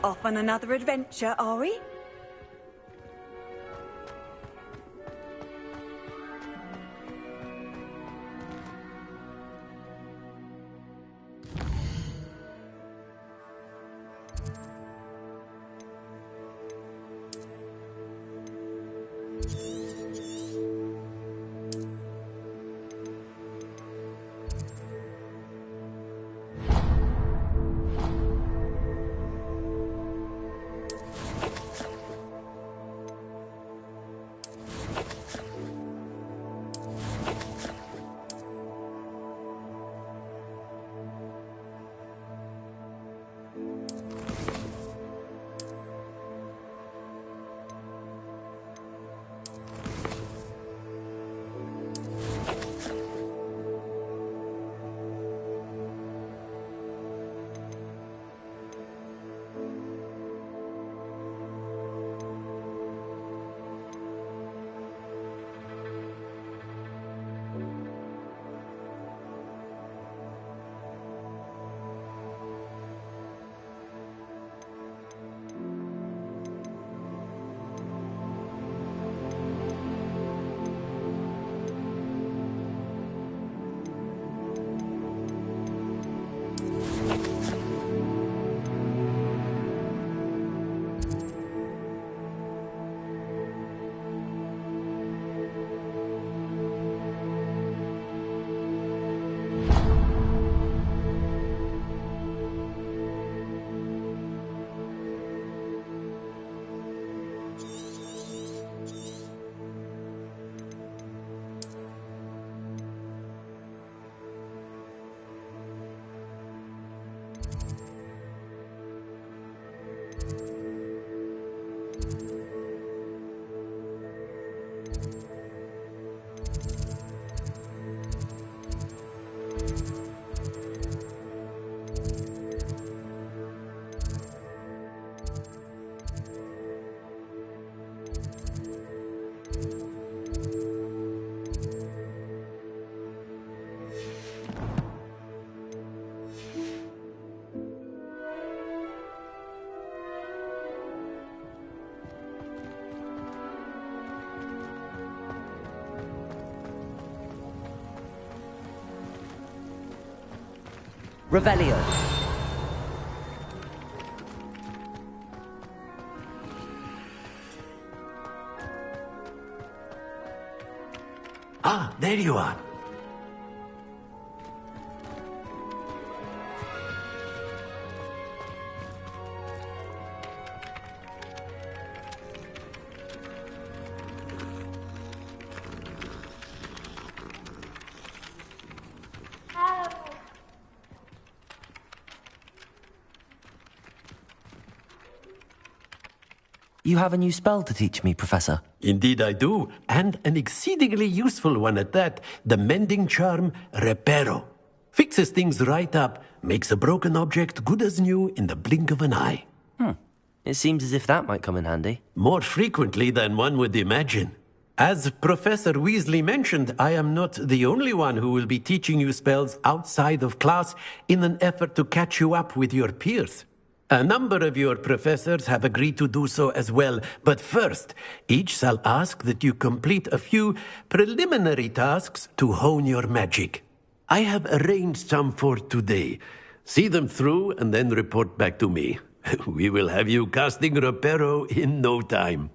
Off on another adventure, are we? Revelio. Ah, there you are. You have a new spell to teach me, Professor. Indeed I do, and an exceedingly useful one at that. The mending charm, Reparo. Fixes things right up, makes a broken object good as new in the blink of an eye. It seems as if that might come in handy. More frequently than one would imagine. As Professor Weasley mentioned, I am not the only one who will be teaching you spells outside of class in an effort to catch you up with your peers. A number of your professors have agreed to do so as well, but first, each shall ask that you complete a few preliminary tasks to hone your magic. I have arranged some for today. See them through and then report back to me. We will have you casting Reparo in no time.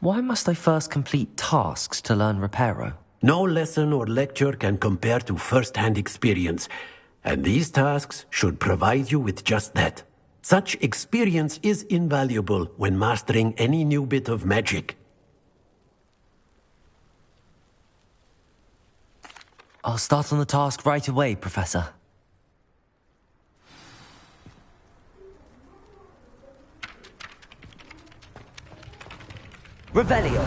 Why must I first complete tasks to learn Reparo? No lesson or lecture can compare to first-hand experience, and these tasks should provide you with just that. Such experience is invaluable when mastering any new bit of magic. I'll start on the task right away, Professor. Revelio.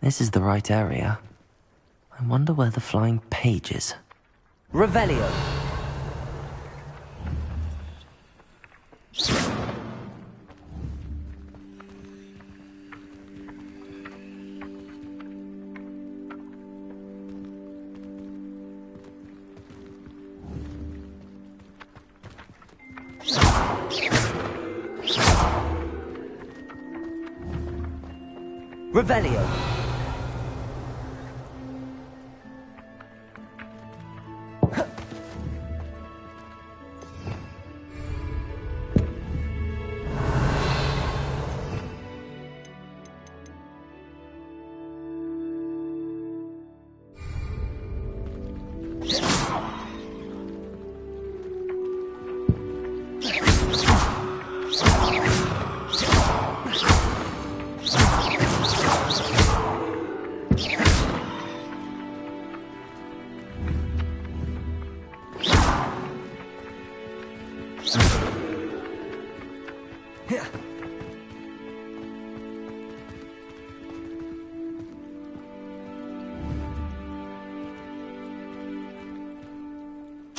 This is the right area. I wonder where the flying page is. Revelio! Revelio!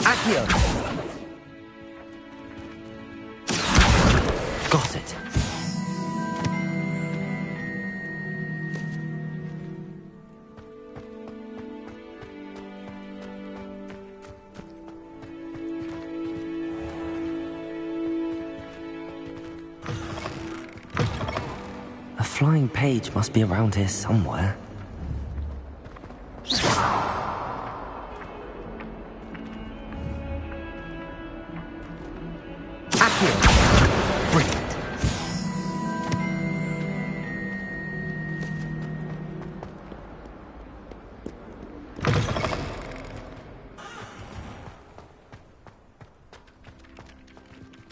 Accio! Got it. A flying page must be around here somewhere. Brilliant.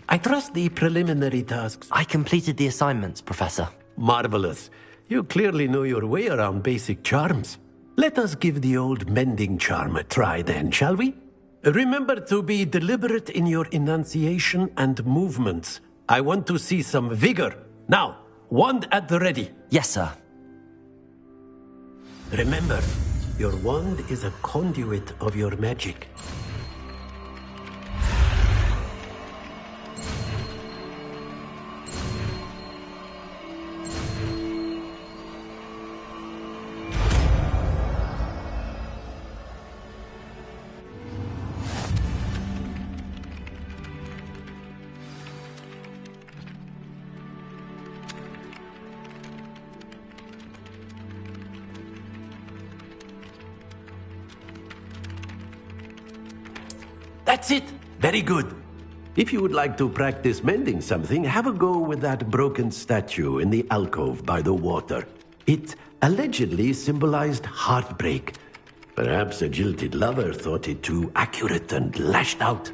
I trust the preliminary tasks. I completed the assignments, Professor. Marvelous. You clearly know your way around basic charms. Let us give the old mending charm a try then, shall we? Remember to be deliberate in your enunciation and movements. I want to see some vigor. Now, wand at the ready. Yes, sir. Remember, your wand is a conduit of your magic. That's it. Very good. If you would like to practice mending something, have a go with that broken statue in the alcove by the water. It allegedly symbolized heartbreak. Perhaps a jilted lover thought it too accurate and lashed out.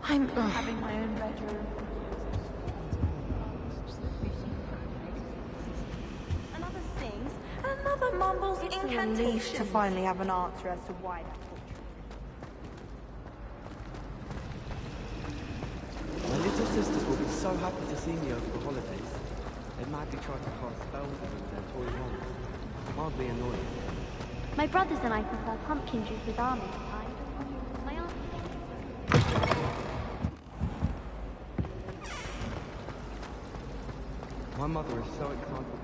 I'm having my own bedroom. Another sings, another mumbles incantations. It's a relief to finally have an answer as to why that portrait. My little sisters will be so happy to see me over the holidays. They madly try to cast spells with their toy wands. Hardly annoying. My brothers and I prefer pumpkin juice with almond pie. My aunt My mother is so excited.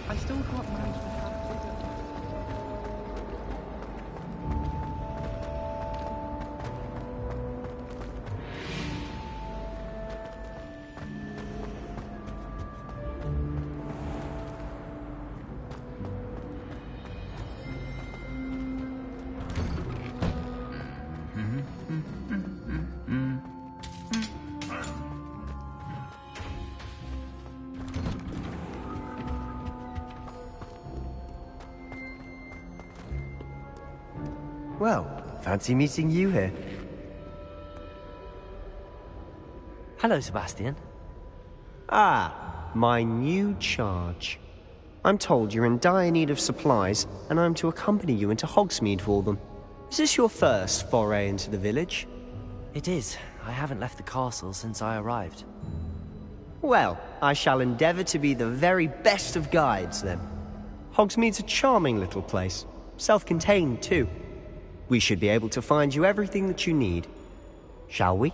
I still can't manage the cat figure. Well, fancy meeting you here. Hello, Sebastian. Ah, my new charge. I'm told you're in dire need of supplies, and I'm to accompany you into Hogsmeade for them. Is this your first foray into the village? It is. I haven't left the castle since I arrived. Well, I shall endeavour to be the very best of guides, then. Hogsmeade's a charming little place. Self-contained, too. We should be able to find you everything that you need. Shall we?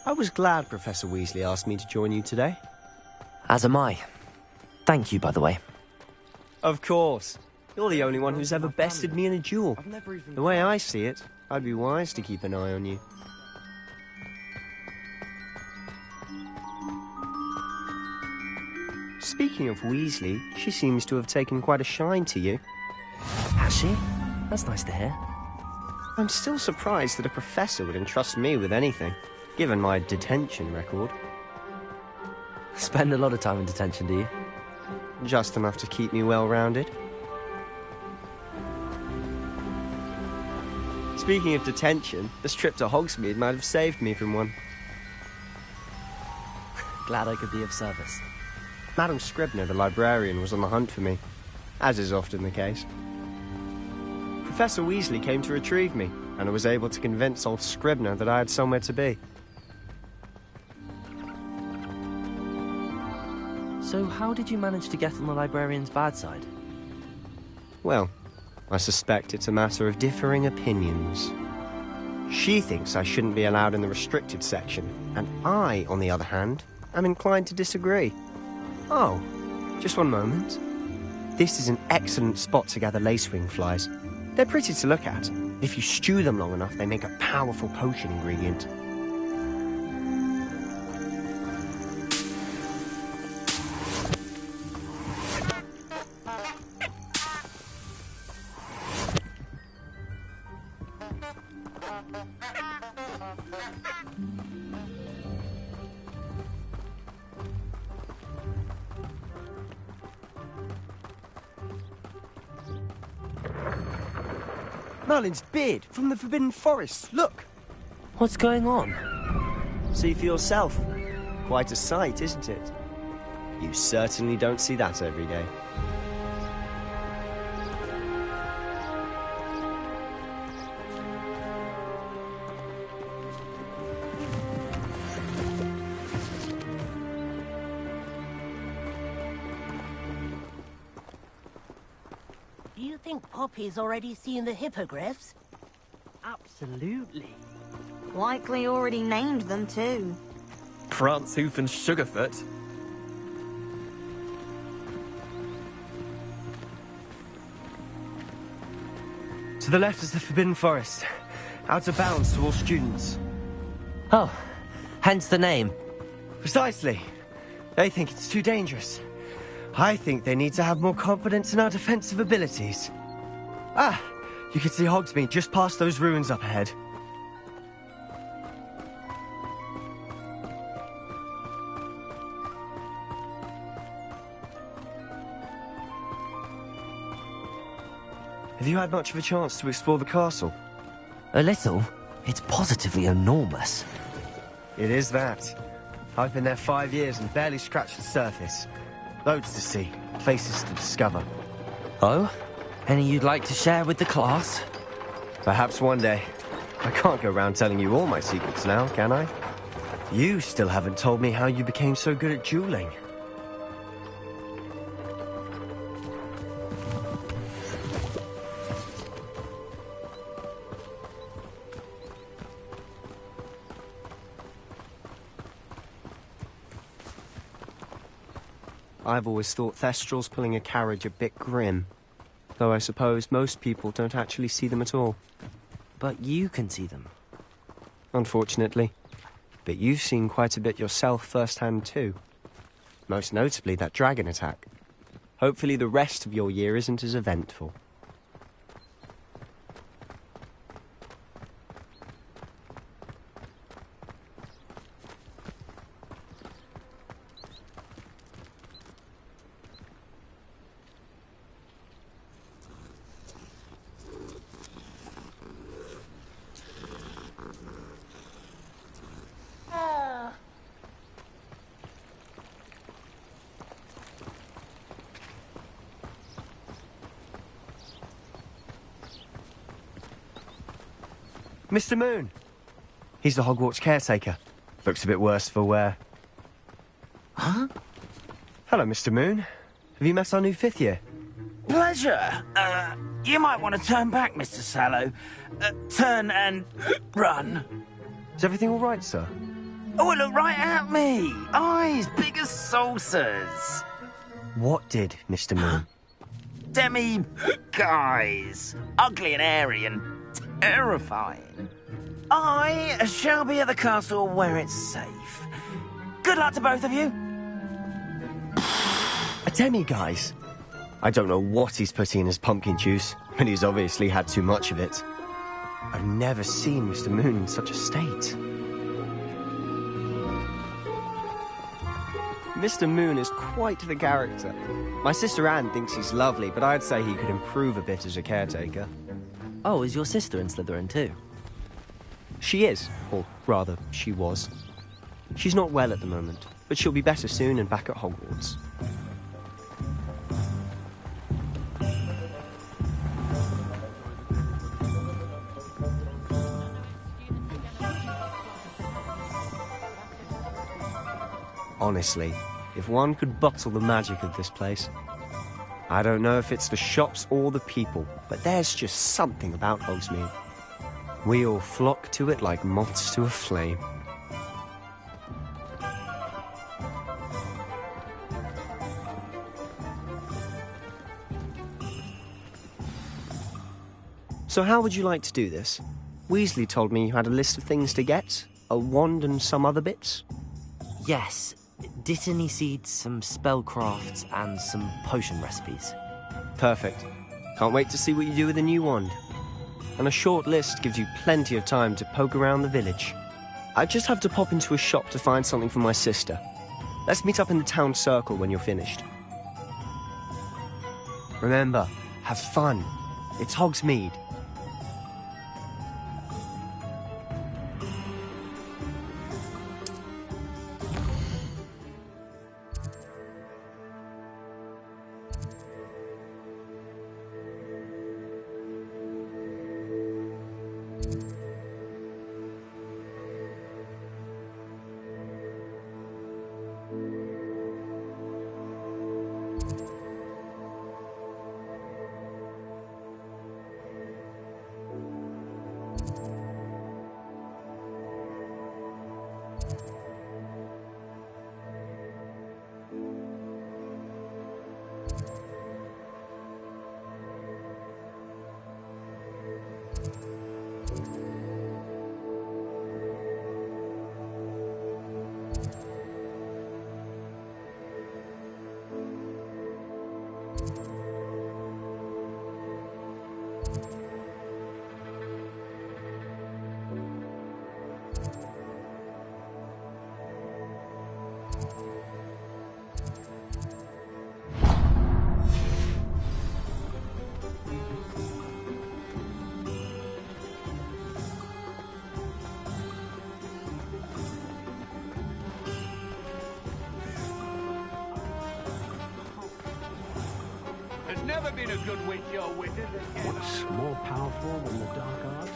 I was glad Professor Weasley asked me to join you today. As am I. Thank you, by the way. Of course. You're the only one who's ever bested me in a duel. I've never even... The way I see it, I'd be wise to keep an eye on you. Speaking of Weasley, she seems to have taken quite a shine to you. Has she? That's nice to hear. I'm still surprised that a professor would entrust me with anything, given my detention record. Spend a lot of time in detention, do you? Just enough to keep me well-rounded. Speaking of detention, this trip to Hogsmeade might have saved me from one. Glad I could be of service. Madam Scribner, the librarian, was on the hunt for me, as is often the case. Professor Weasley came to retrieve me, and I was able to convince old Scribner that I had somewhere to be. So how did you manage to get on the librarian's bad side? Well, I suspect it's a matter of differing opinions. She thinks I shouldn't be allowed in the restricted section, and I, on the other hand, am inclined to disagree. Oh, just one moment. This is an excellent spot to gather lacewing flies. They're pretty to look at. If you stew them long enough, they make a powerful potion ingredient. Merlin's beard from the Forbidden Forest. Look! What's going on? See for yourself. Quite a sight, isn't it? You certainly don't see that every day. Do you think Poppy's already seen the hippogriffs? Absolutely. Likely already named them too. Prance, Hoof and Sugarfoot. To the left is the Forbidden Forest. Out of bounds to all students. Oh, hence the name. Precisely. They think it's too dangerous. I think they need to have more confidence in our defensive abilities. Ah, you can see Hogsmeade just past those ruins up ahead. Have you had much of a chance to explore the castle? A little. It's positively enormous. It is that. I've been there 5 years and barely scratched the surface. Loads to see, places to discover. Oh? Any you'd like to share with the class? Perhaps one day. I can't go around telling you all my secrets now, can I? You still haven't told me how you became so good at dueling. I've always thought Thestrals pulling a carriage a bit grim. Though I suppose most people don't actually see them at all. But you can see them. Unfortunately. But you've seen quite a bit yourself firsthand too. Most notably that dragon attack. Hopefully the rest of your year isn't as eventful. Mr. Moon. He's the Hogwarts caretaker. Looks a bit worse for wear. Huh? Hello, Mr. Moon. Have you met our new 5th year? Pleasure. You might want to turn back, Mr. Sallow. Turn and run. Is everything all right, sir? Oh, look right at me. Eyes big as saucers. What did, Mr. Moon? Demi guys. Ugly and airy and terrifying. I shall be at the castle where it's safe. Good luck to both of you. A demi-guise? I don't know what he's putting in his pumpkin juice, but he's obviously had too much of it. I've never seen Mr. Moon in such a state. Mr. Moon is quite the character. My sister Anne thinks he's lovely, but I'd say he could improve a bit as a caretaker. Oh, is your sister in Slytherin too? She is, or rather, she was. She's not well at the moment, but she'll be better soon and back at Hogwarts. Honestly, if one could bottle the magic of this place. I don't know if it's the shops or the people, but there's just something about Hogsmeade. We all flock to it like moths to a flame. So how would you like to do this? Weasley told me you had a list of things to get, a wand and some other bits. Yes. Dittany seeds, some spellcrafts, and some potion recipes. Perfect. Can't wait to see what you do with the new wand. and a short list gives you plenty of time to poke around the village. I just have to pop into a shop to find something for my sister. Let's meet up in the town circle when you're finished. Remember, have fun. It's Hogsmeade. There's never been a good witch or wizard that can... What's more powerful than the dark arts?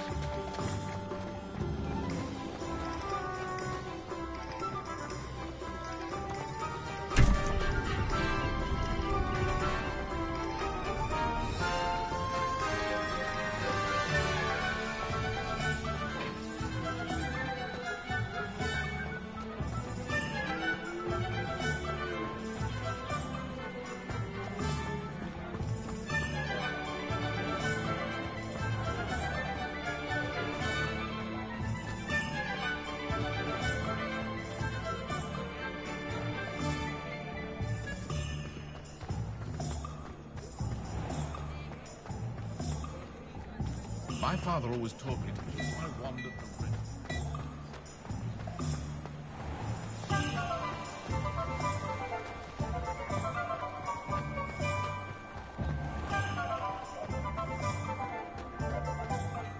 My father always taught me to keep my wand at the ready.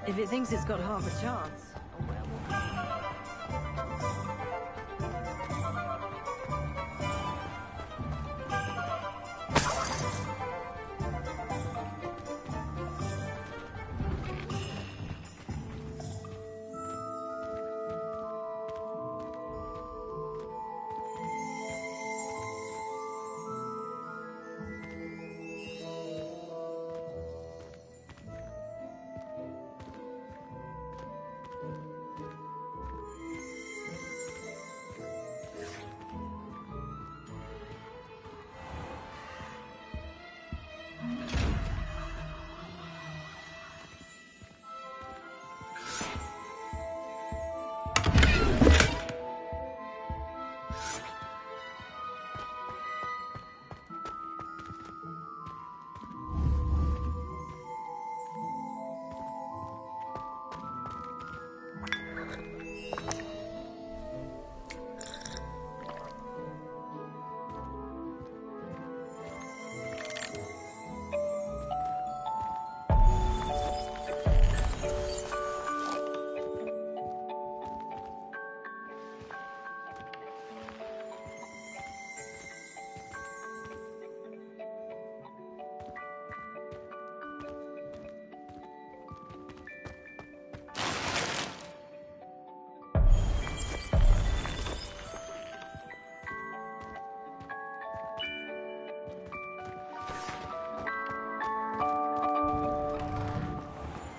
If it thinks it's got half a chance.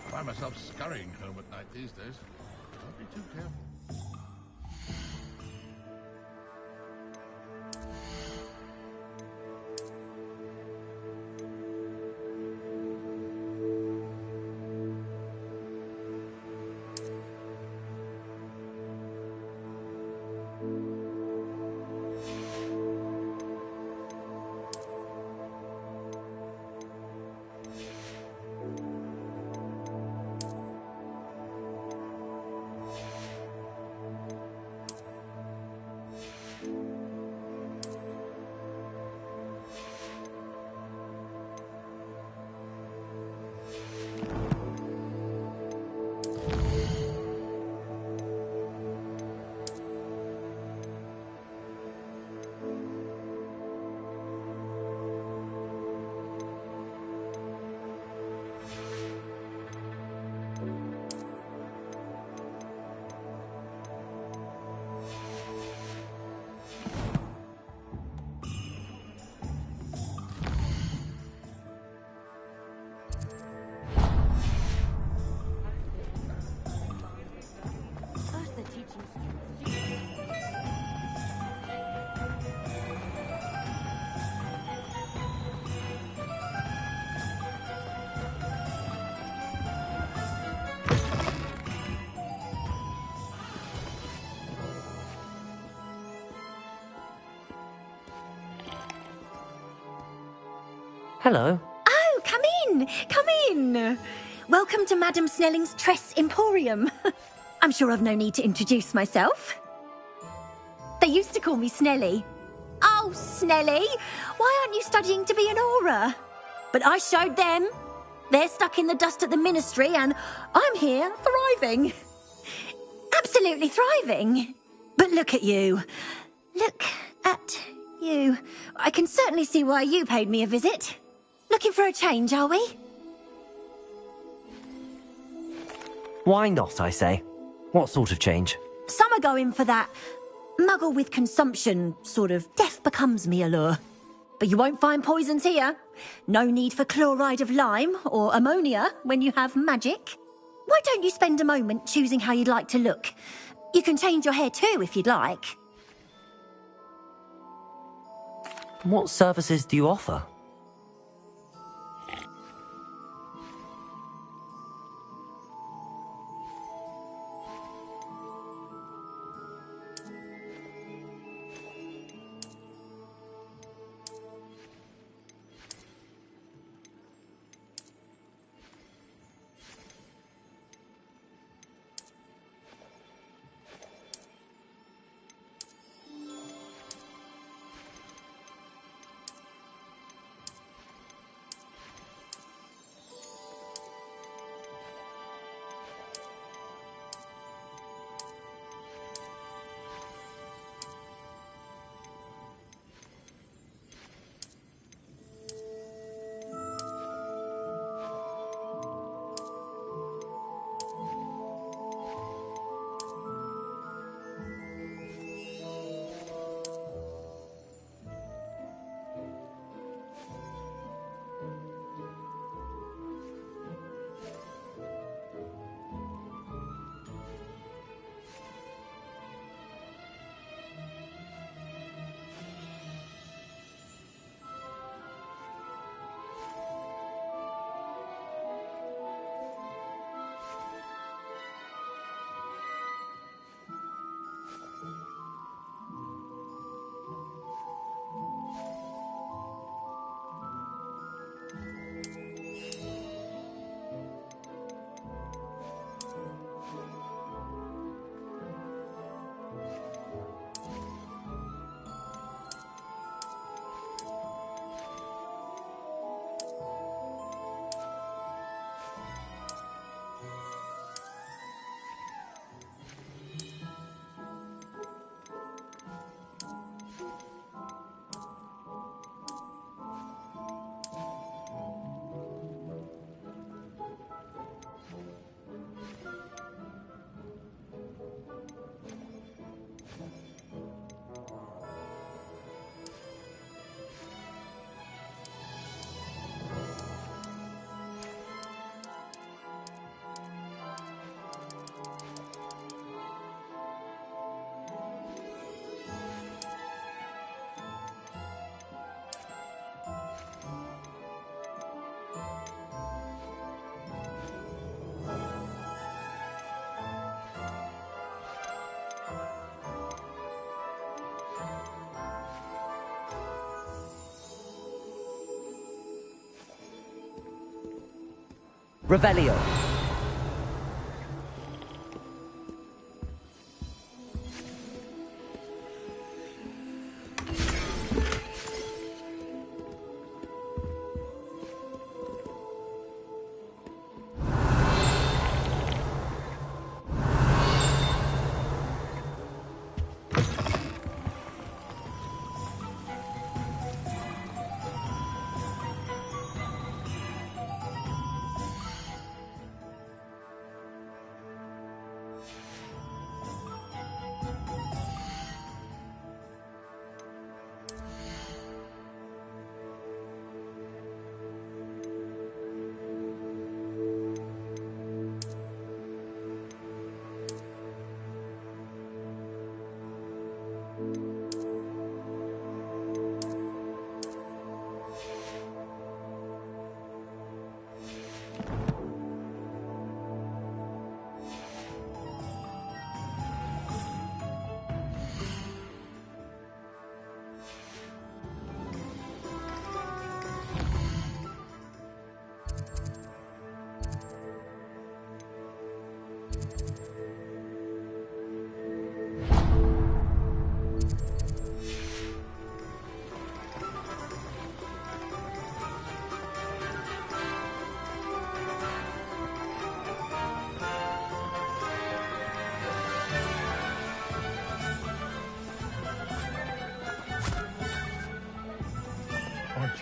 I find myself scurrying home at night these days. Don't be too careful. Hello. Oh, come in, come in. Welcome to Madame Snelling's Tress Emporium. I'm sure I've no need to introduce myself. They used to call me Snelly. Oh, Snelly, why aren't you studying to be an aura? But I showed them. They're stuck in the dust at the ministry and I'm here thriving. Absolutely thriving. But look at you. Look at you. I can certainly see why you paid me a visit. Looking for a change, are we? Why not, I say? What sort of change? Some are going for that muggle with consumption, sort of death becomes me allure. But you won't find poisons here. No need for chloride of lime or ammonia when you have magic. Why don't you spend a moment choosing how you'd like to look? You can change your hair too if you'd like. What services do you offer? Revelio.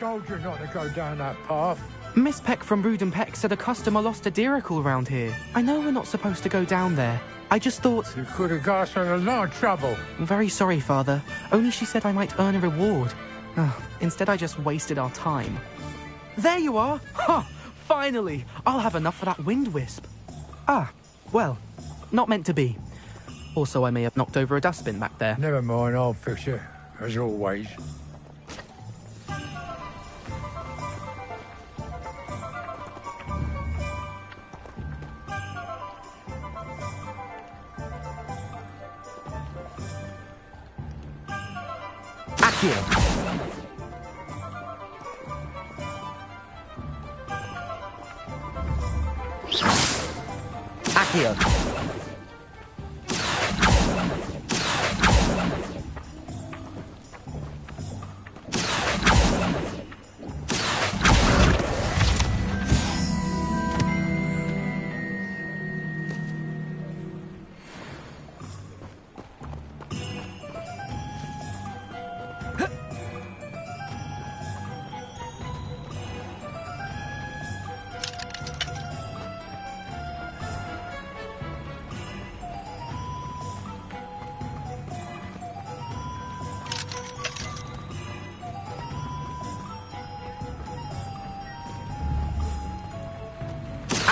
told you not to go down that path. Miss Peck from Ruden Peck said a customer lost a deeracle round here. I know we're not supposed to go down there. I just thought... You could have got us in a lot of trouble. I'm very sorry, Father. Only she said I might earn a reward. Instead, I just wasted our time. There you are! Ha! Finally! I'll have enough for that wind wisp. Ah, well, not meant to be. Also, I may have knocked over a dustbin back there. Never mind, I'll fix it, as always. Accio! Accio!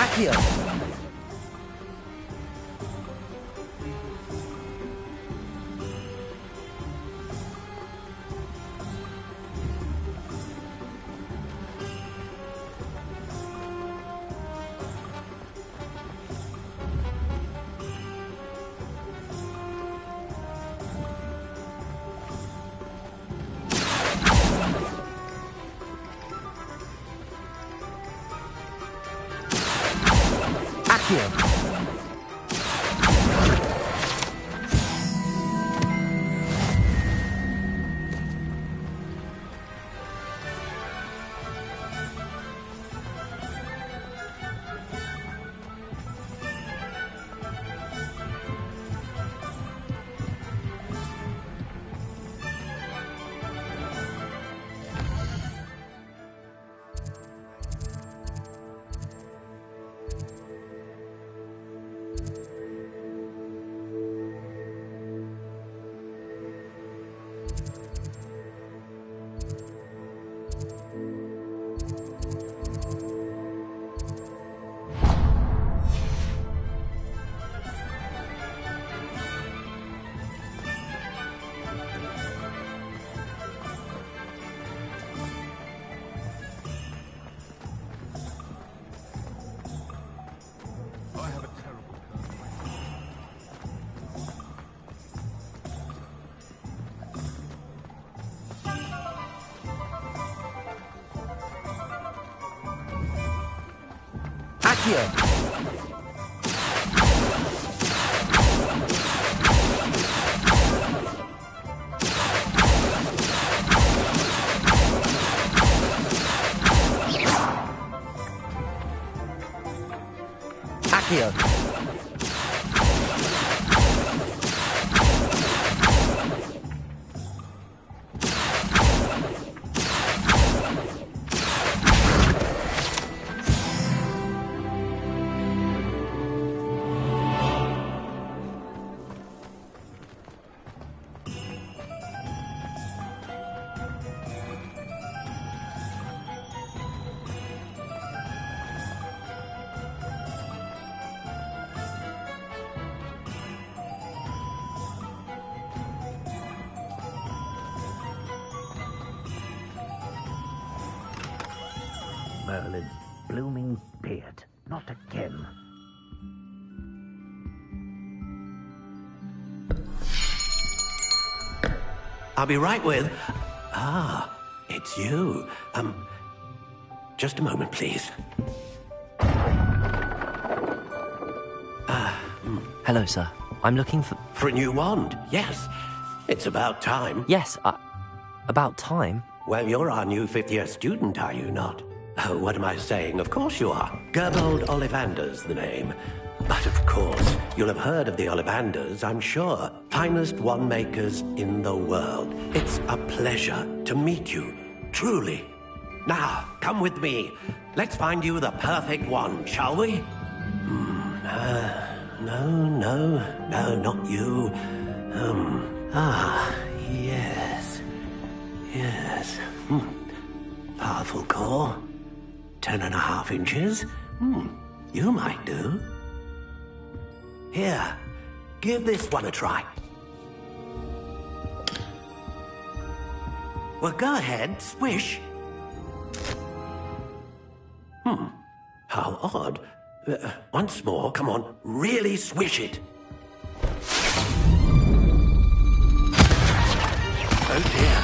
Accio! Accio! Accio! Accio! Merlin's blooming beard. Not again. I'll be right with... Ah, it's you. Just a moment, please. Hello, sir. I'm looking for... For a new wand, yes. It's about time. Yes, about time? Well, you're our new fifth-year student, are you not? Oh, what am I saying? Of course you are. Gerbold Ollivander's the name. But of course, you'll have heard of the Ollivanders, I'm sure. Finest wand makers in the world. It's a pleasure to meet you, truly. Now, come with me. Let's find you the perfect one, shall we? No, not you. Yes. Yes. Powerful core. 10.5 inches. You might do. Here, give this one a try. Well, go ahead, swish. How odd. Once more, come on, really swish it. Oh dear.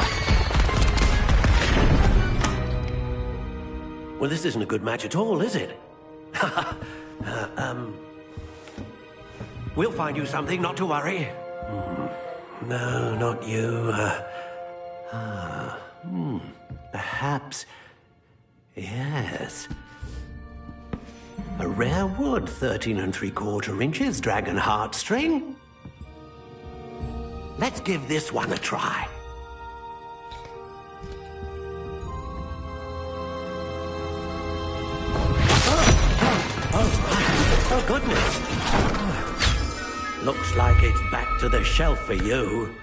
Well, this isn't a good match at all, is it? We'll find you something, not to worry. No, not you. Perhaps... Yes. A rare wood, 13 3/4 inches, dragon heartstring. Let's give this one a try. Oh, goodness. Looks like it's back to the shelf for you.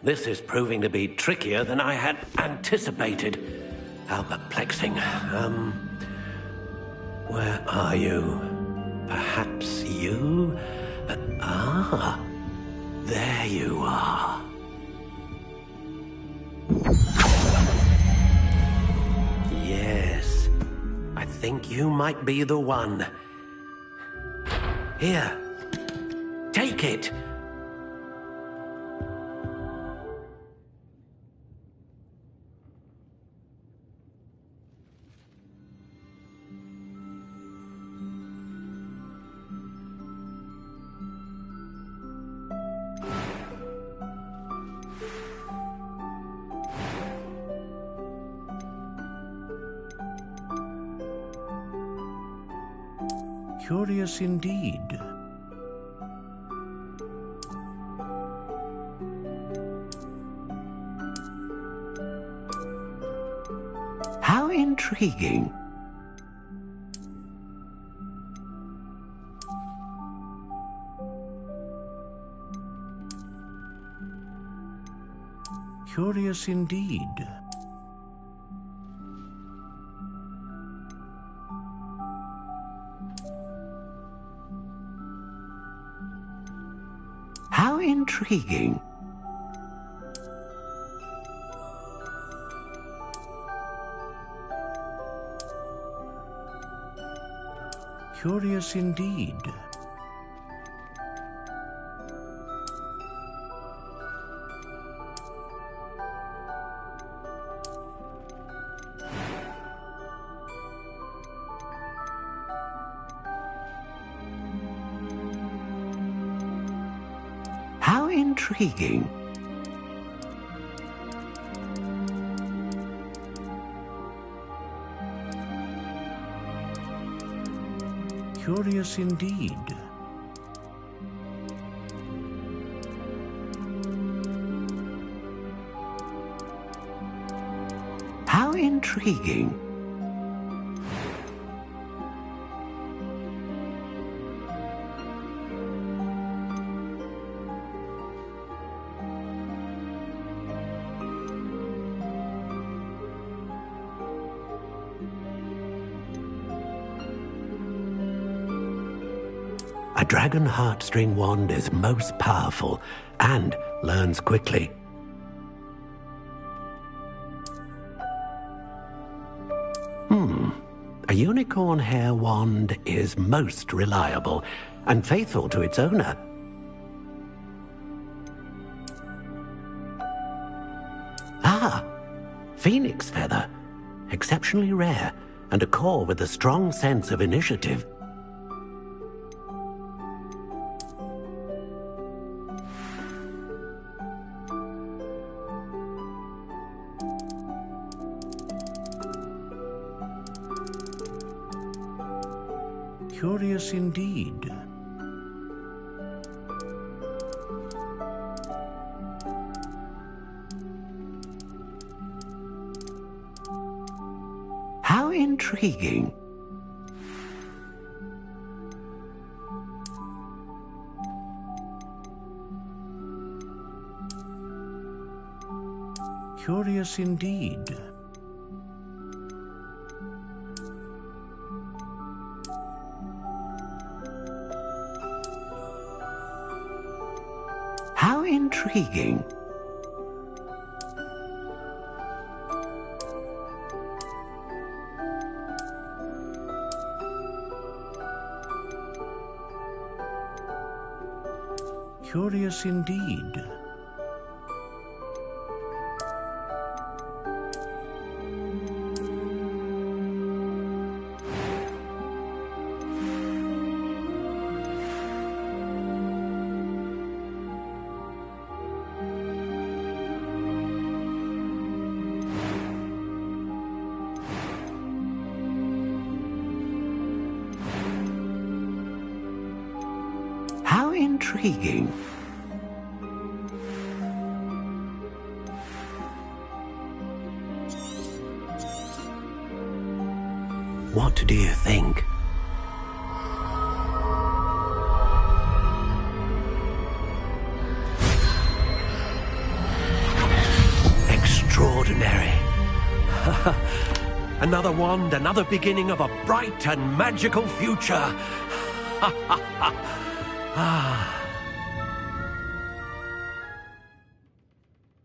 This is proving to be trickier than I had anticipated. How perplexing. Where are you? Perhaps you? There you are. Yes, I think you might be the one. Here, take it. Curious indeed. How intriguing. Curious indeed. How intriguing. Curious indeed. How intriguing. Curious indeed. How intriguing. A dragon heartstring wand is most powerful and learns quickly. A unicorn hair wand is most reliable and faithful to its owner. Phoenix feather. Exceptionally rare and a core with a strong sense of initiative. Curious indeed. intriguing. Curious indeed. How intriguing. Curious indeed. How intriguing. What do you think? Extraordinary. Another wand, another beginning of a bright and magical future.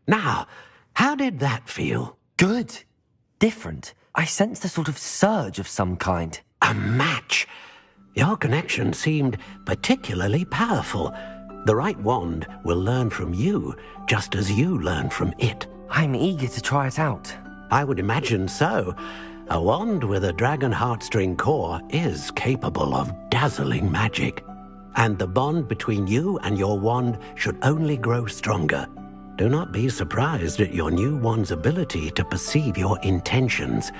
Now, how did that feel? Good. Different. I sensed a sort of surge of some kind. A match. Your connection seemed particularly powerful. The right wand will learn from you, just as you learn from it. I'm eager to try it out. I would imagine so. A wand with a dragon heartstring core is capable of dazzling magic. And the bond between you and your wand should only grow stronger. Do not be surprised at your new wand's ability to perceive your intentions,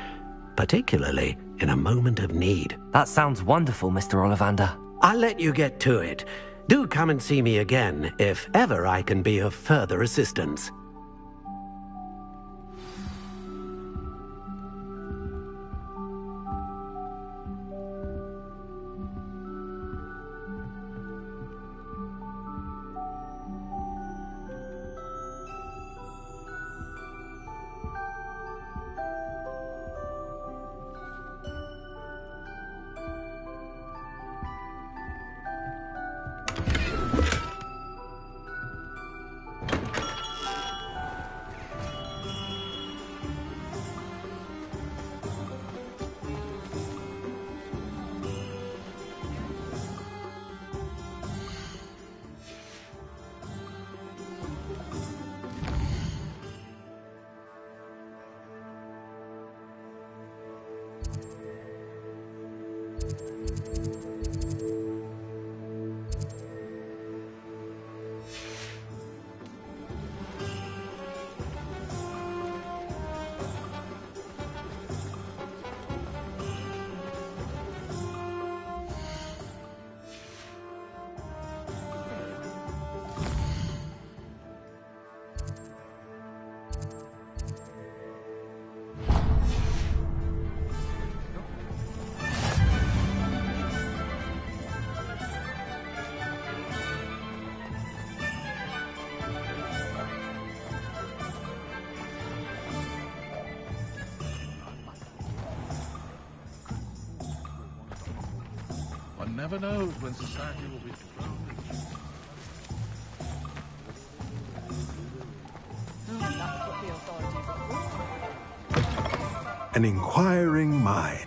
particularly in a moment of need. That sounds wonderful, Mr. Ollivander. I'll let you get to it. Do come and see me again if ever I can be of further assistance. One never knows when society will be thrown. An inquiring mind.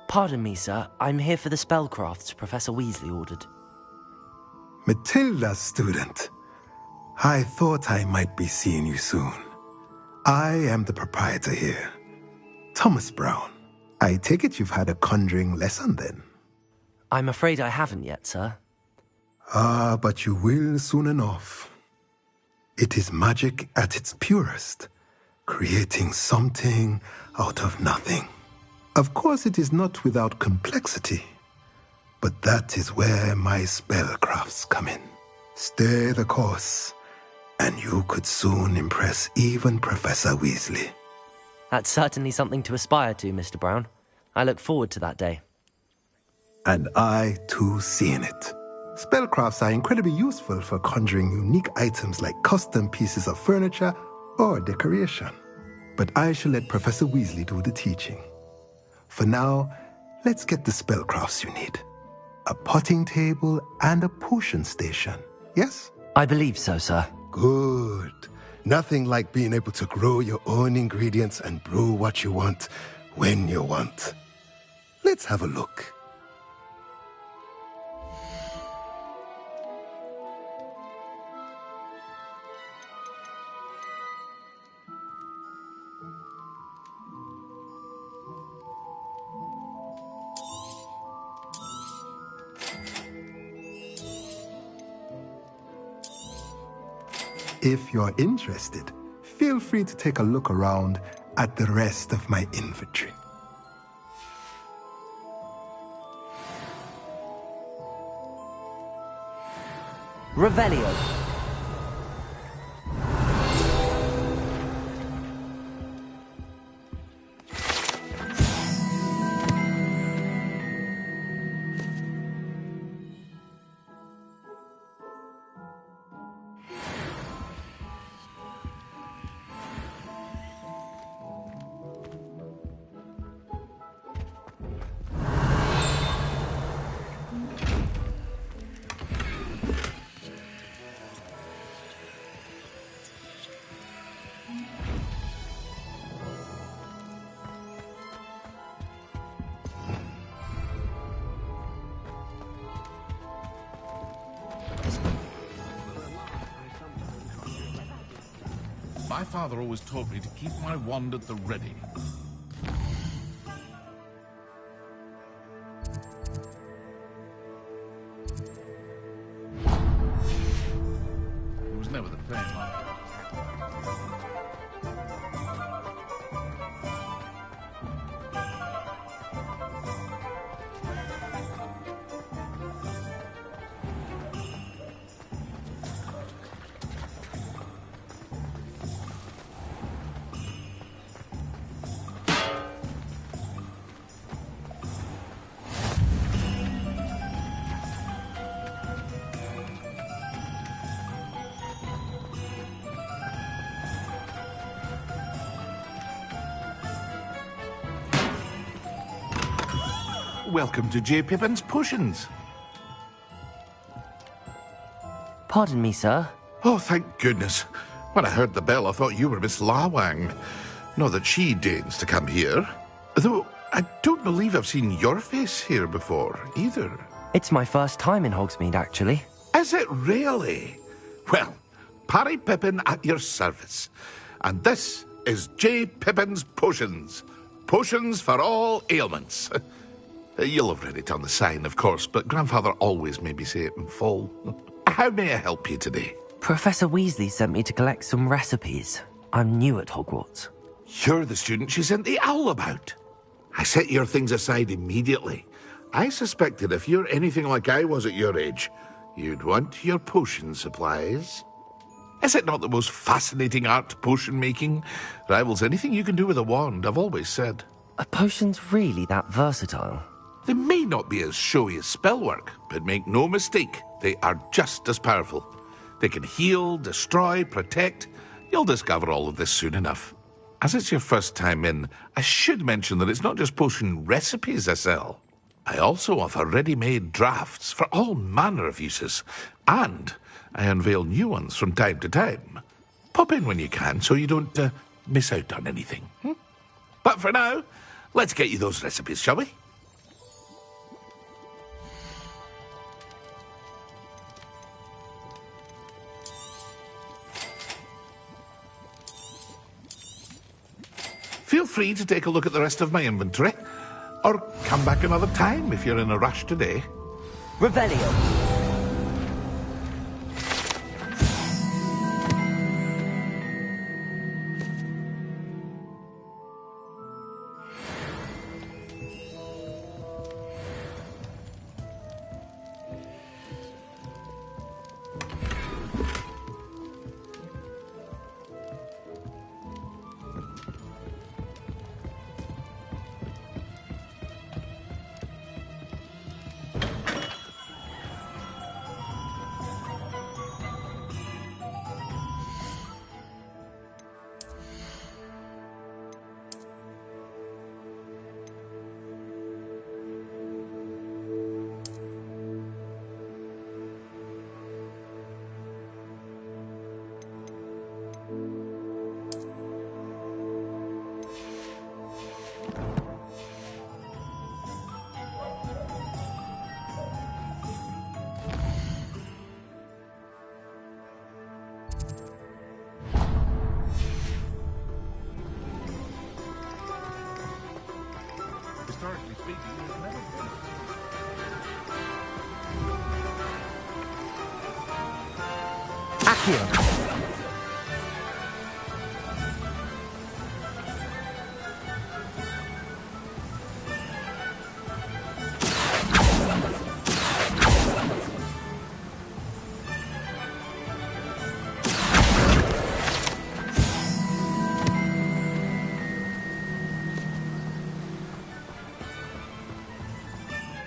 Pardon me, sir. I'm here for the spellcrafts Professor Weasley ordered. Matilda's student. I thought I might be seeing you soon. I am the proprietor here, Thomas Brown. I take it you've had a conjuring lesson then? I'm afraid I haven't yet, sir. Ah, but you will soon enough. It is magic at its purest, creating something out of nothing. Of course, it is not without complexity, but that is where my spellcrafts come in. Stay the course, and you could soon impress even Professor Weasley. That's certainly something to aspire to, Mr. Brown. I look forward to that day. And I, too, seen it. Spellcrafts are incredibly useful for conjuring unique items like custom pieces of furniture or decoration. But I shall let Professor Weasley do the teaching. For now, let's get the spellcrafts you need. A potting table and a potion station, yes? I believe so, sir. Good. Nothing like being able to grow your own ingredients and brew what you want when you want. Let's have a look. If you're interested, feel free to take a look around at the rest of my inventory. Revelio. My father always taught me to keep my wand at the ready. It was never the same, huh? Welcome to J. Pippin's Potions. Pardon me, sir. Oh, thank goodness. When I heard the bell, I thought you were Miss Lawang. Not that she deigns to come here. Though, I don't believe I've seen your face here before, either. It's my first time in Hogsmeade, actually. Is it really? Well, Parry Pippin at your service. And this is J. Pippin's Potions. Potions for all ailments. You'll have read it on the sign, of course, but Grandfather always made me say it in full. How may I help you today? Professor Weasley sent me to collect some recipes. I'm new at Hogwarts. You're the student she sent the owl about. I set your things aside immediately. I suspected if you're anything like I was at your age, you'd want your potion supplies. Is it not the most fascinating art, potion making? Rivals anything you can do with a wand, I've always said. Are potions really that versatile? They may not be as showy as spellwork, but make no mistake, they are just as powerful. They can heal, destroy, protect. You'll discover all of this soon enough. As it's your first time in, I should mention that it's not just potion recipes I sell. I also offer ready-made drafts for all manner of uses, and I unveil new ones from time to time. Pop in when you can so you don't miss out on anything. But for now, let's get you those recipes, shall we? Feel free to take a look at the rest of my inventory, or come back another time if you're in a rush today. Revelio. historically speaking, there's never been. Accio.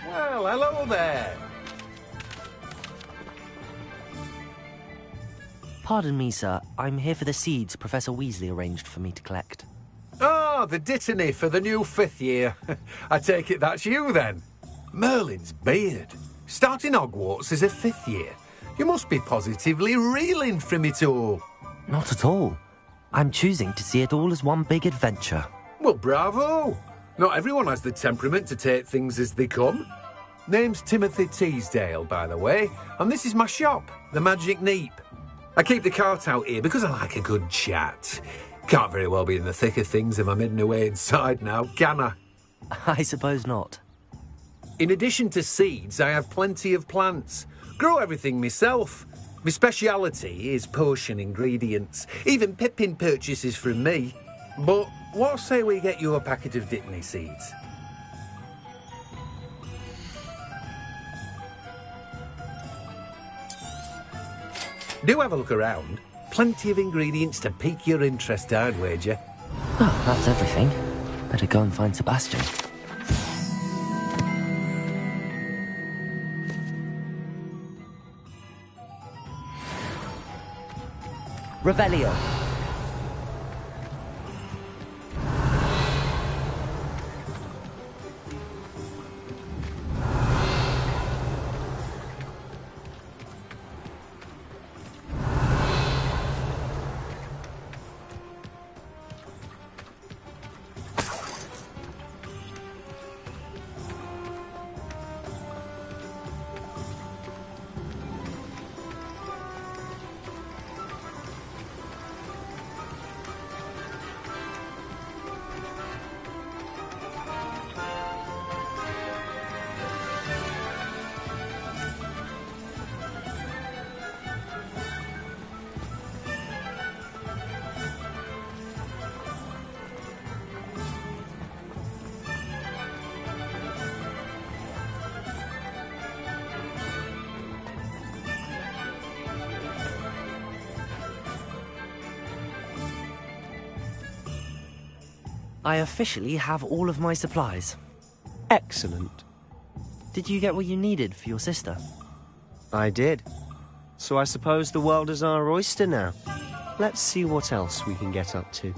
Well, hello there. Pardon me, sir. I'm here for the seeds Professor Weasley arranged for me to collect. Ah, the dittany for the new 5th year. I take it that's you, then. Merlin's beard. Starting Hogwarts as a 5th year. You must be positively reeling from it all. Not at all. I'm choosing to see it all as one big adventure. Well, bravo. Not everyone has the temperament to take things as they come. Name's Timothy Teasdale, by the way, and this is my shop, the Magic Neep. I keep the cart out here because I like a good chat. Can't very well be in the thick of things if I'm hidden away inside now, can I? I suppose not. In addition to seeds, I have plenty of plants. Grow everything myself. My speciality is potion ingredients. Even Pippin purchases from me. But what say we get you a packet of Dittany seeds? Do have a look around. Plenty of ingredients to pique your interest, I'd wager. Oh, that's everything. Better go and find Sebastian. Revelio. I officially have all of my supplies. Excellent. Did you get what you needed for your sister? I did. So I suppose the world is our oyster now. Let's see what else we can get up to.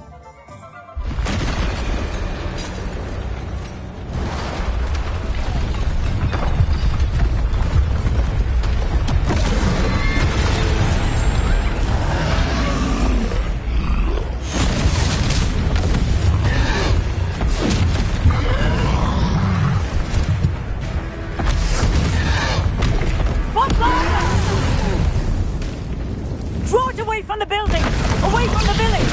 Draw it away from the building! Away from the village!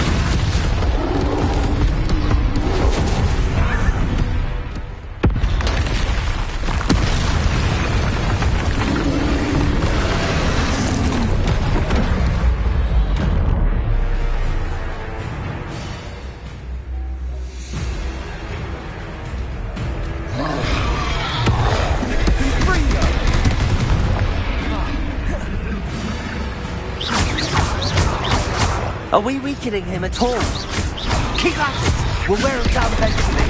Are we weakening him at all? Keep at it! We'll wear him down eventually.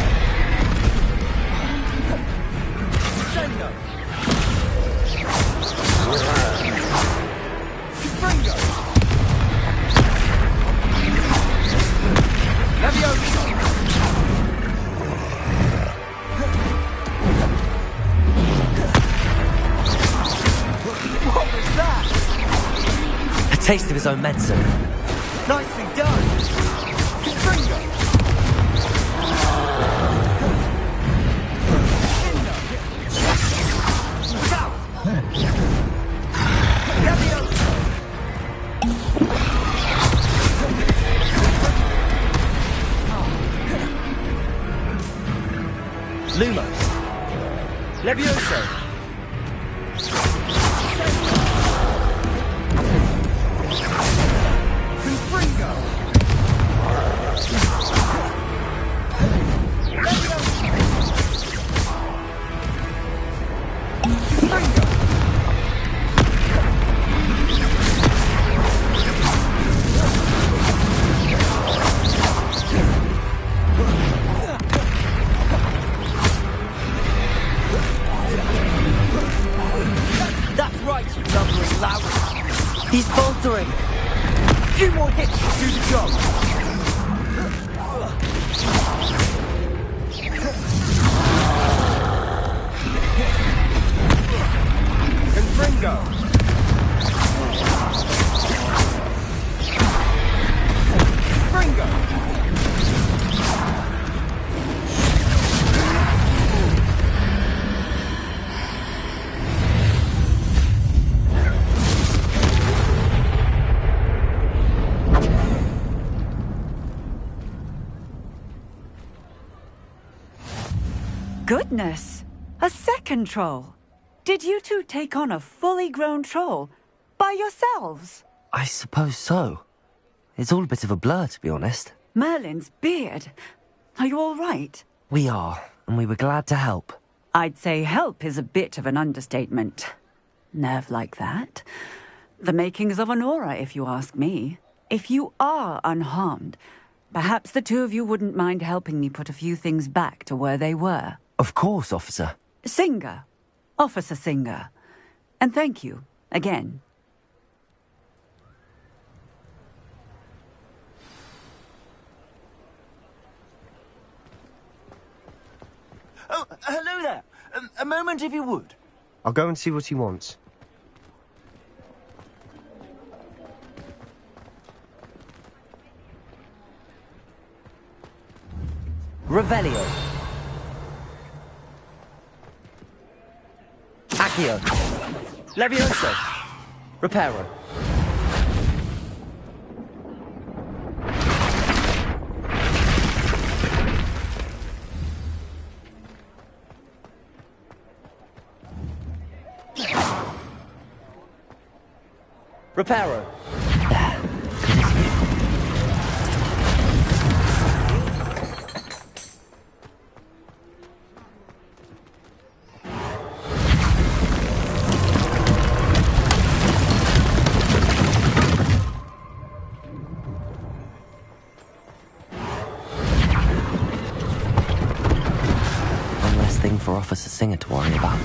What was that? A taste of his own medicine. Nicely done! Lumos. Levioso. Confringo. That's right, you lumbering lout. He's faltering. A few more hits to do the job. Confringo. Confringo. Goodness! A second troll. Did you two take on a fully grown troll by yourselves? I suppose so. It's all a bit of a blur, to be honest. Merlin's beard. Are you all right? We are, and we were glad to help. I'd say help is a bit of an understatement. Nerve like that. The makings of an aura, if you ask me. If you are unharmed, perhaps the two of you wouldn't mind helping me put a few things back to where they were. Of course, officer. Singer. Officer Singer. And thank you, again. Oh, hello there. A moment, if you would. I'll go and see what he wants. Revelio. Accio. Levioso. Reparo. Reparo. One less thing for Officer Singer to worry about.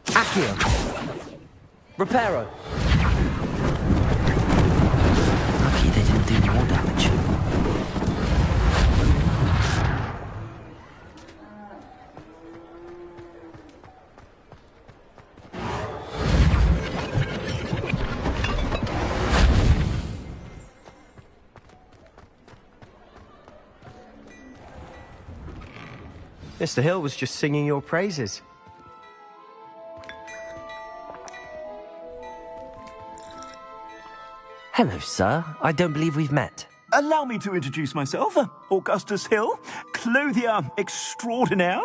Accio. Reparo. Lucky they didn't do more damage. Mr. Hill was just singing your praises. Hello, sir. I don't believe we've met. Allow me to introduce myself. Augustus Hill, clothier extraordinaire.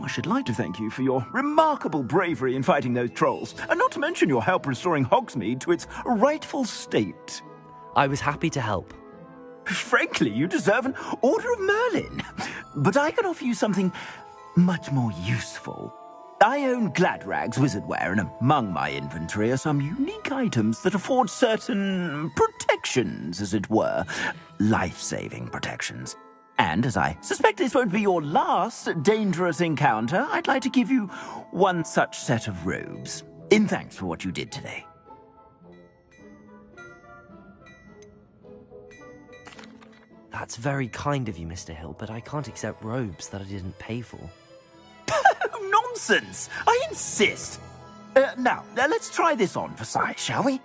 I should like to thank you for your remarkable bravery in fighting those trolls, and not to mention your help restoring Hogsmeade to its rightful state. I was happy to help. Frankly, you deserve an Order of Merlin. But I can offer you something much more useful. I own Gladrag's wizardware, and among my inventory are some unique items that afford certain protections, as it were. Life-saving protections. And as I suspect this won't be your last dangerous encounter, I'd like to give you one such set of robes, in thanks for what you did today. That's very kind of you, Mr. Hill, but I can't accept robes that I didn't pay for. Nonsense! I insist! Now, let's try this on for size, shall we?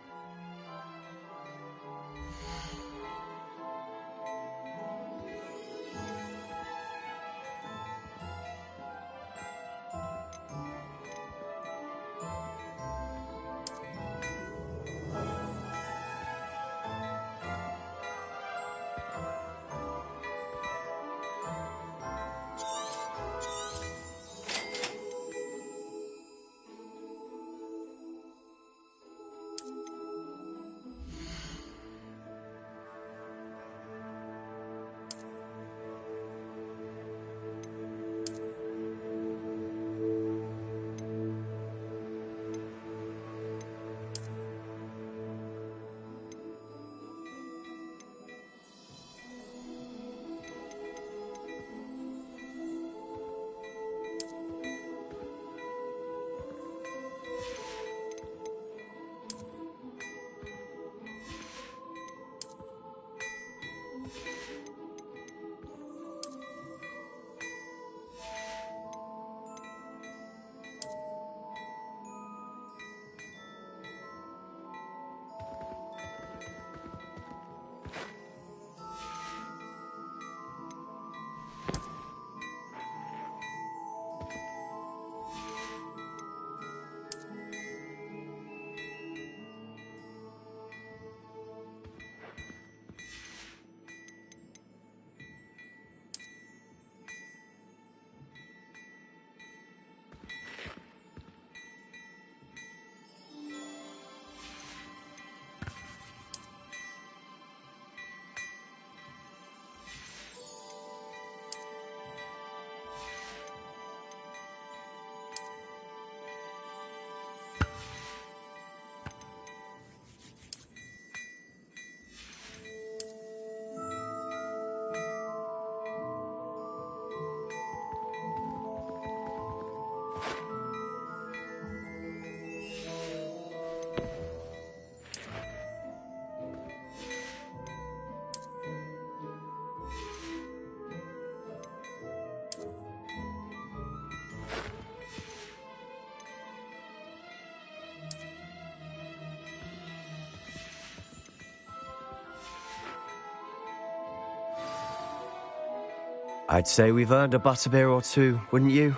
I'd say we've earned a butterbeer or two, wouldn't you?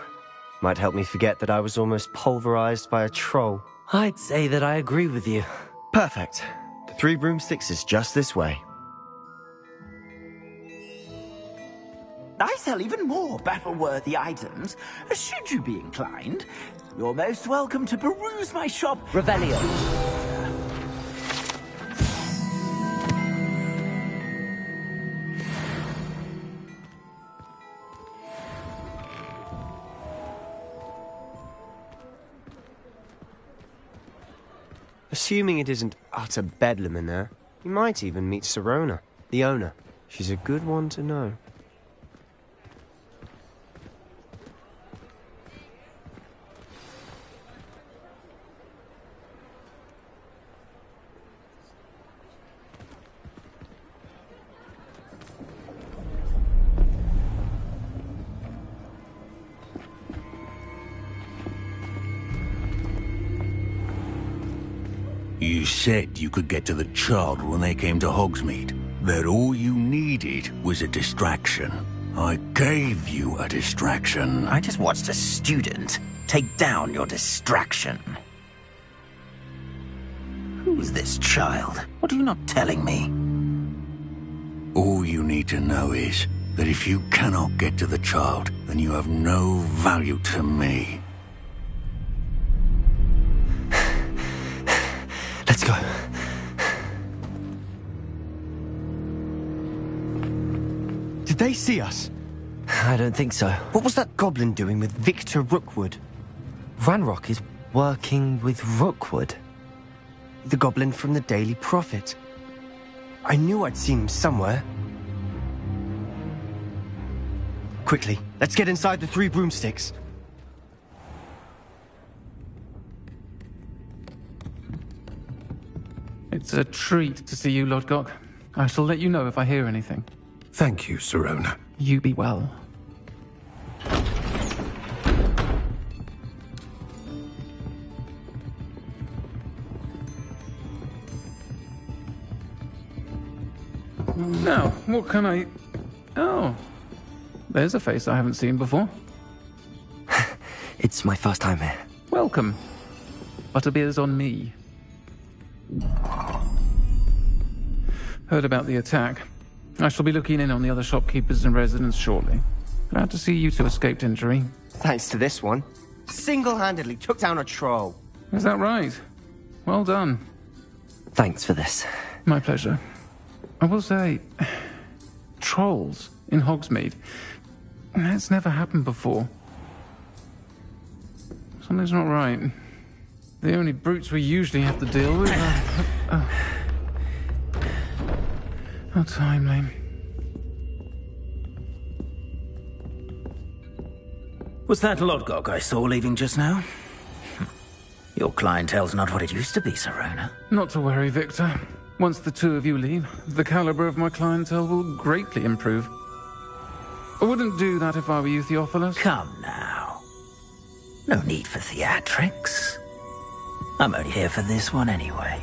Might help me forget that I was almost pulverized by a troll. I'd say that I agree with you. Perfect. The Three Broomsticks is just this way. I sell even more battle-worthy items. Should you be inclined, you're most welcome to peruse my shop. Revelio. Assuming it isn't utter bedlam in there, you might even meet Sirona, the owner. She's a good one to know. You said you could get to the child when they came to Hogsmeade. That all you needed was a distraction. I gave you a distraction. I just watched a student take down your distraction. Who's this child? What are you not telling me? All you need to know is that if you cannot get to the child, then you have no value to me. Let's go. Did they see us? I don't think so. What was that goblin doing with Victor Rookwood? Ranrock is working with Rookwood. The goblin from the Daily Prophet. I knew I'd seen him somewhere. Quickly, let's get inside the Three Broomsticks. It's a treat to see you, Lodgok. I shall let you know if I hear anything. Thank you, Sirona. You be well. Now, what can I... Oh, there's a face I haven't seen before. It's my first time here. Welcome. Butterbeer's on me. Heard about the attack. I shall be looking in on the other shopkeepers and residents shortly. Glad to see you two escaped injury. Thanks to this one. Single-handedly took down a troll. Is that right? Well done. Thanks for this. My pleasure. I will say, trolls in Hogsmeade. That's never happened before. Something's not right. The only brutes we usually have to deal with are... How timely. Was that Lodgok I saw leaving just now? Your clientele's not what it used to be, Sirona. Not to worry, Victor. Once the two of you leave, the caliber of my clientele will greatly improve. I wouldn't do that if I were you, Theophilus. Come now. No need for theatrics. I'm only here for this one anyway.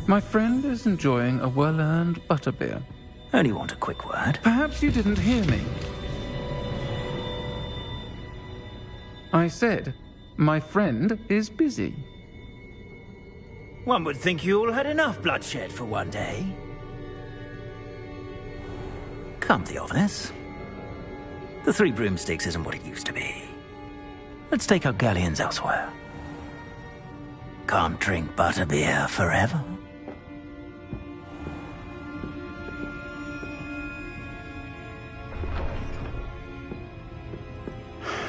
My friend is enjoying a well-earned butterbeer. Only want a quick word. Perhaps you didn't hear me. I said, my friend is busy. One would think you all had enough bloodshed for one day. Come, Theophilus. The Three Broomsticks isn't what it used to be. Let's take our galleons elsewhere. Can't drink butterbeer forever.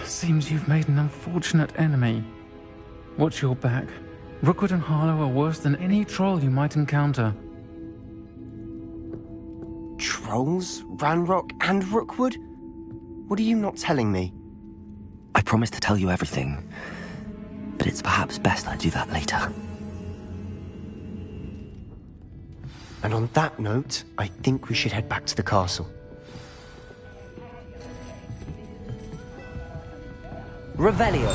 Seems you've made an unfortunate enemy. Watch your back. Rookwood and Harlow are worse than any troll you might encounter. Trolls? Ranrock and Rookwood? What are you not telling me? I promised to tell you everything, but it's perhaps best I do that later. And on that note, I think we should head back to the castle. Revelio.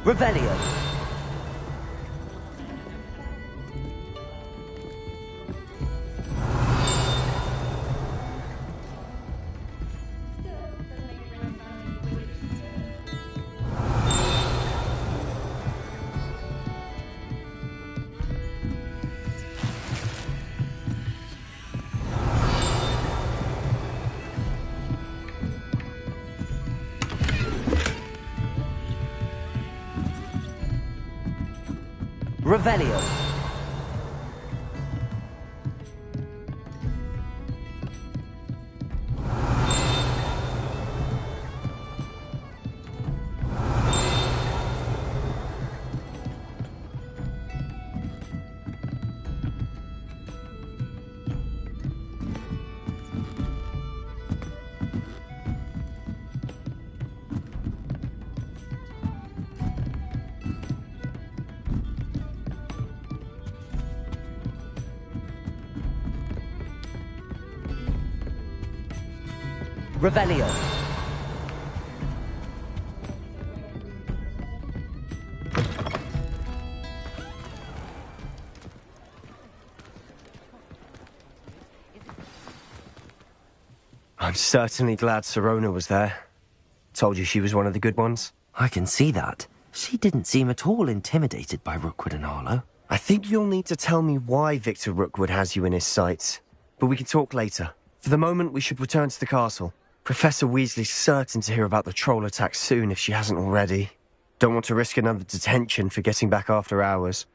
Revelio. Revelio. Revelio. I'm certainly glad Sirona was there. Told you she was one of the good ones. I can see that. She didn't seem at all intimidated by Rookwood and Harlow. I think you'll need to tell me why Victor Rookwood has you in his sights. But we can talk later. For the moment, we should return to the castle. Professor Weasley's certain to hear about the troll attack soon if she hasn't already. Don't want to risk another detention for getting back after hours.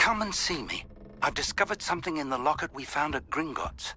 Come and see me. I've discovered something in the locket we found at Gringotts.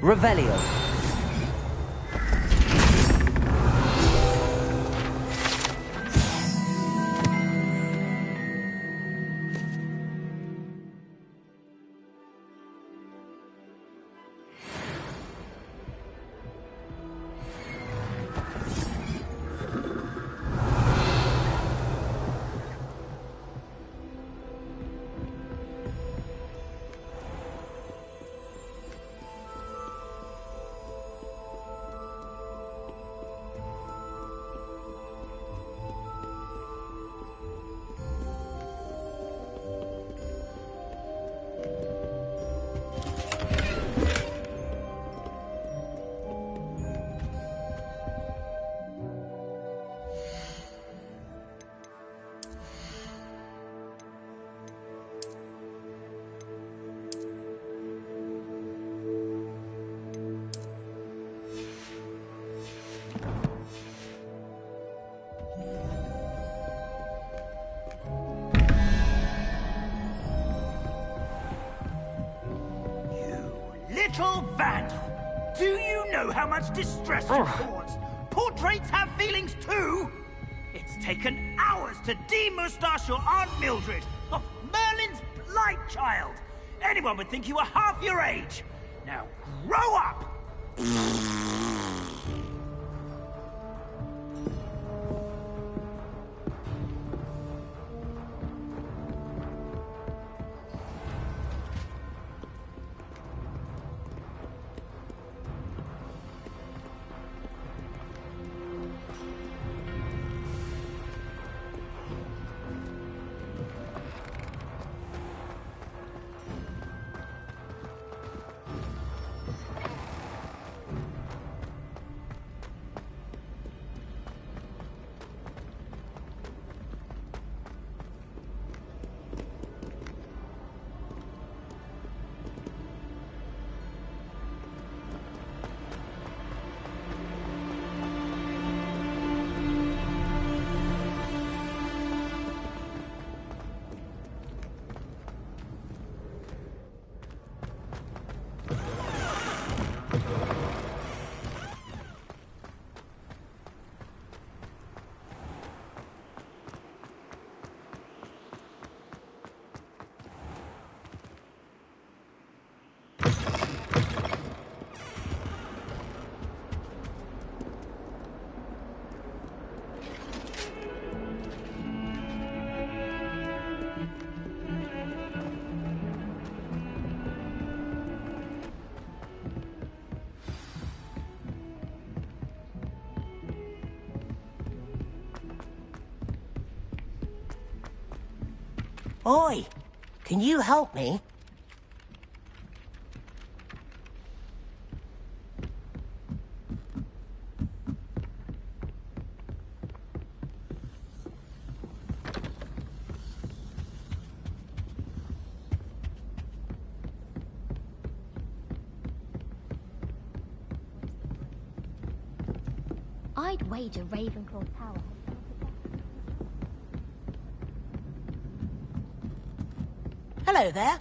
Revelio. Little vandal! Do you know how much distress you cause? Portraits have feelings too! It's taken hours to de-moustache your Aunt Mildred, of Merlin's blight child! Anyone would think you were half your age! Now grow up! Oi! Can you help me? I'd wager Ravenclaw Tower. Hello there.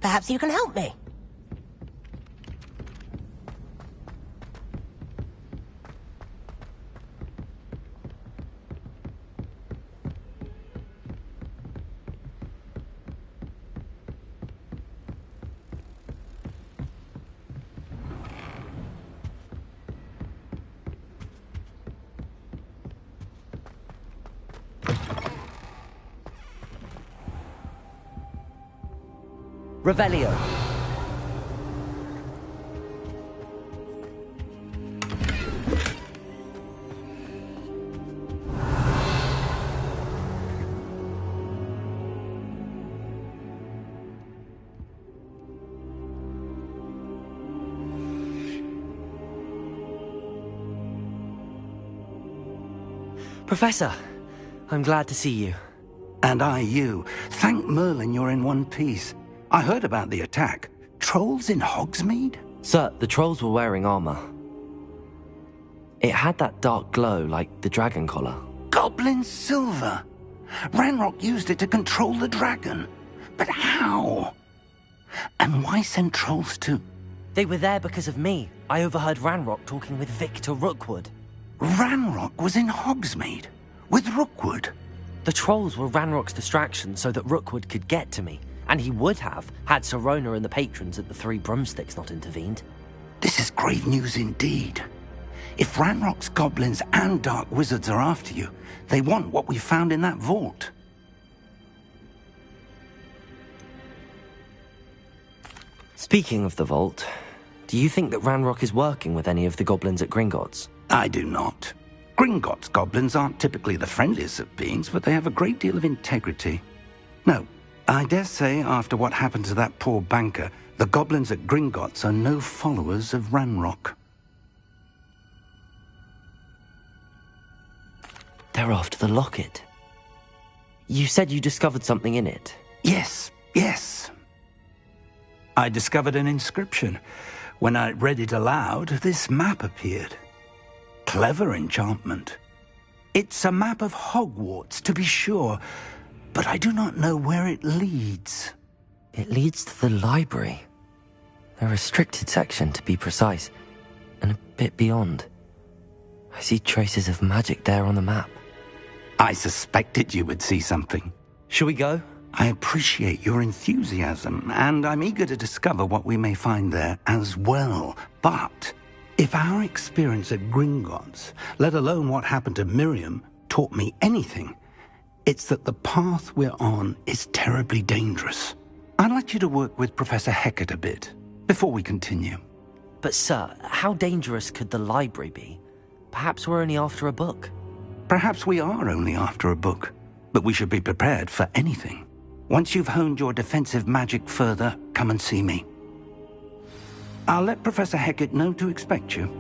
Perhaps you can help me. Revelio. Professor, I'm glad to see you. And I you. Thank Merlin you're in one piece. I heard about the attack. Trolls in Hogsmeade? Sir, the trolls were wearing armor. It had that dark glow like the dragon collar. Goblin silver! Ranrock used it to control the dragon. But how? And why send trolls to They were there because of me. I overheard Ranrock talking with Victor Rookwood. Ranrock was in Hogsmeade? With Rookwood? The trolls were Ranrock's distraction so that Rookwood could get to me. And he would have, had Sirona and the patrons at the Three Broomsticks not intervened. This is grave news indeed. If Ranrock's goblins and dark wizards are after you, they want what we found in that vault. Speaking of the vault, do you think that Ranrock is working with any of the goblins at Gringotts? I do not. Gringotts goblins aren't typically the friendliest of beings, but they have a great deal of integrity. No, I dare say after what happened to that poor banker, the goblins at Gringotts are no followers of Ranrock. They're after the locket. You said you discovered something in it. Yes. I discovered an inscription. When I read it aloud, this map appeared. Clever enchantment. It's a map of Hogwarts, to be sure, but I do not know where it leads. It leads to the library. The restricted section, to be precise, and a bit beyond. I see traces of magic there on the map. I suspected you would see something. Shall we go? I appreciate your enthusiasm, and I'm eager to discover what we may find there as well. But if our experience at Gringotts, let alone what happened to Miriam, taught me anything, it's that the path we're on is terribly dangerous. I'd like you to work with Professor Hecat a bit before we continue. But sir, how dangerous could the library be? Perhaps we're only after a book. Perhaps we are only after a book, but we should be prepared for anything. Once you've honed your defensive magic further, come and see me. I'll let Professor Hecat know to expect you.